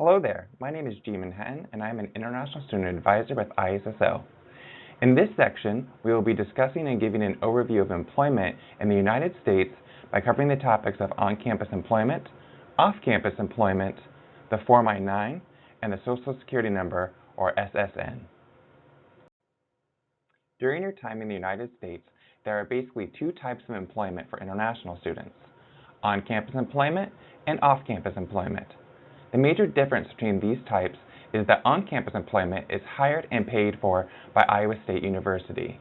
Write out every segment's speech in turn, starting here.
Hello there, my name is G. Manhattan and I am an International Student Advisor with ISSO. In this section, we will be discussing and giving an overview of employment in the United States by covering the topics of on-campus employment, off-campus employment, the Form I-9, and the Social Security Number, or SSN. During your time in the United States, there are basically two types of employment for international students: on-campus employment and off-campus employment. The major difference between these types is that on-campus employment is hired and paid for by Iowa State University,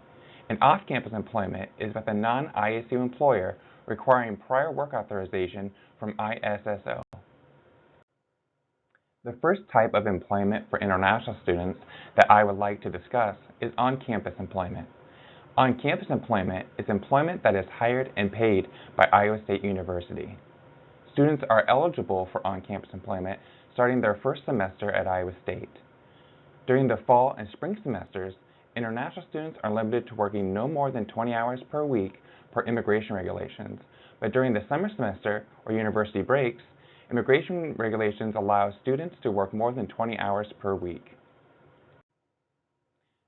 and off-campus employment is with a non-ISU employer requiring prior work authorization from ISSO. The first type of employment for international students that I would like to discuss is on-campus employment. On-campus employment is employment that is hired and paid by Iowa State University. Students are eligible for on-campus employment starting their first semester at Iowa State. During the fall and spring semesters, international students are limited to working no more than 20 hours per week per immigration regulations, but during the summer semester or university breaks, immigration regulations allow students to work more than 20 hours per week.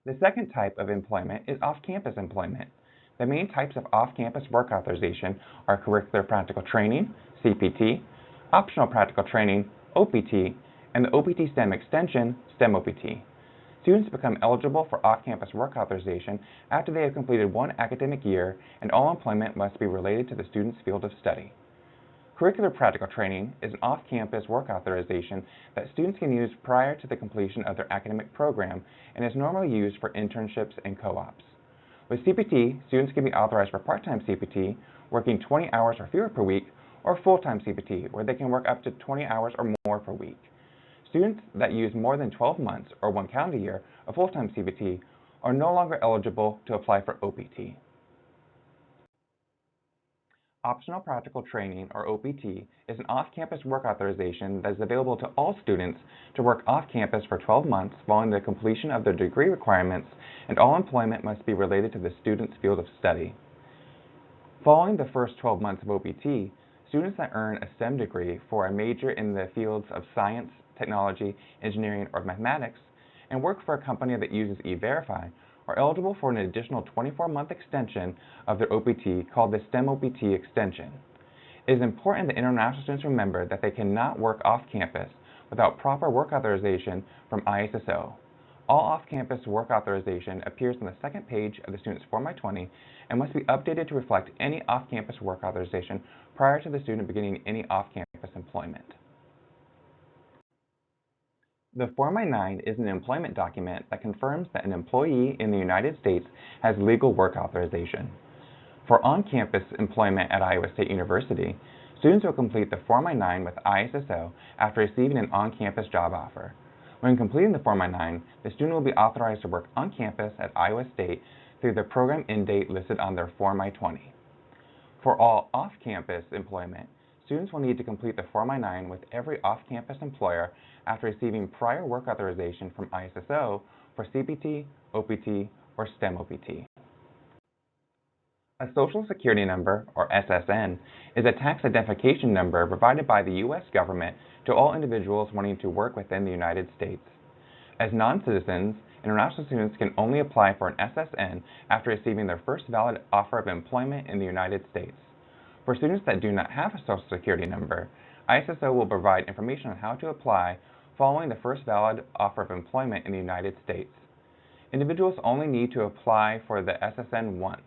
The second type of employment is off-campus employment. The main types of off-campus work authorization are curricular practical training, CPT, optional practical training, OPT, and the OPT STEM extension, STEM OPT. Students become eligible for off-campus work authorization after they have completed one academic year, and all employment must be related to the student's field of study. Curricular practical training is an off-campus work authorization that students can use prior to the completion of their academic program and is normally used for internships and co-ops. With CPT, students can be authorized for part-time CPT, working 20 hours or fewer per week, or full-time CPT, where they can work up to 20 hours or more per week. Students that use more than 12 months or 1 calendar year of full-time CPT are no longer eligible to apply for OPT. Optional Practical Training, or OPT, is an off-campus work authorization that is available to all students to work off-campus for 12 months following the completion of their degree requirements, and all employment must be related to the student's field of study. Following the first 12 months of OPT, students that earn a STEM degree for a major in the fields of science, technology, engineering, or mathematics, and work for a company that uses E-Verify are eligible for an additional 24-month extension of their OPT called the STEM OPT extension. It is important that international students remember that they cannot work off-campus without proper work authorization from ISSO. All off-campus work authorization appears on the second page of the student's Form I-20 and must be updated to reflect any off-campus work authorization prior to the student beginning any off-campus employment. The Form I-9 is an employment document that confirms that an employee in the United States has legal work authorization. For on-campus employment at Iowa State University, students will complete the Form I-9 with ISSO after receiving an on-campus job offer. When completing the Form I-9, the student will be authorized to work on campus at Iowa State through the program end date listed on their Form I-20. For all off-campus employment, students will need to complete the Form I-9 with every off-campus employer after receiving prior work authorization from ISSO for CPT, OPT, or STEM OPT. A Social Security Number, or SSN, is a tax identification number provided by the U.S. government to all individuals wanting to work within the United States. As non-citizens, international students can only apply for an SSN after receiving their first valid offer of employment in the United States. For students that do not have a Social Security number, ISSO will provide information on how to apply following the first valid offer of employment in the United States. Individuals only need to apply for the SSN once.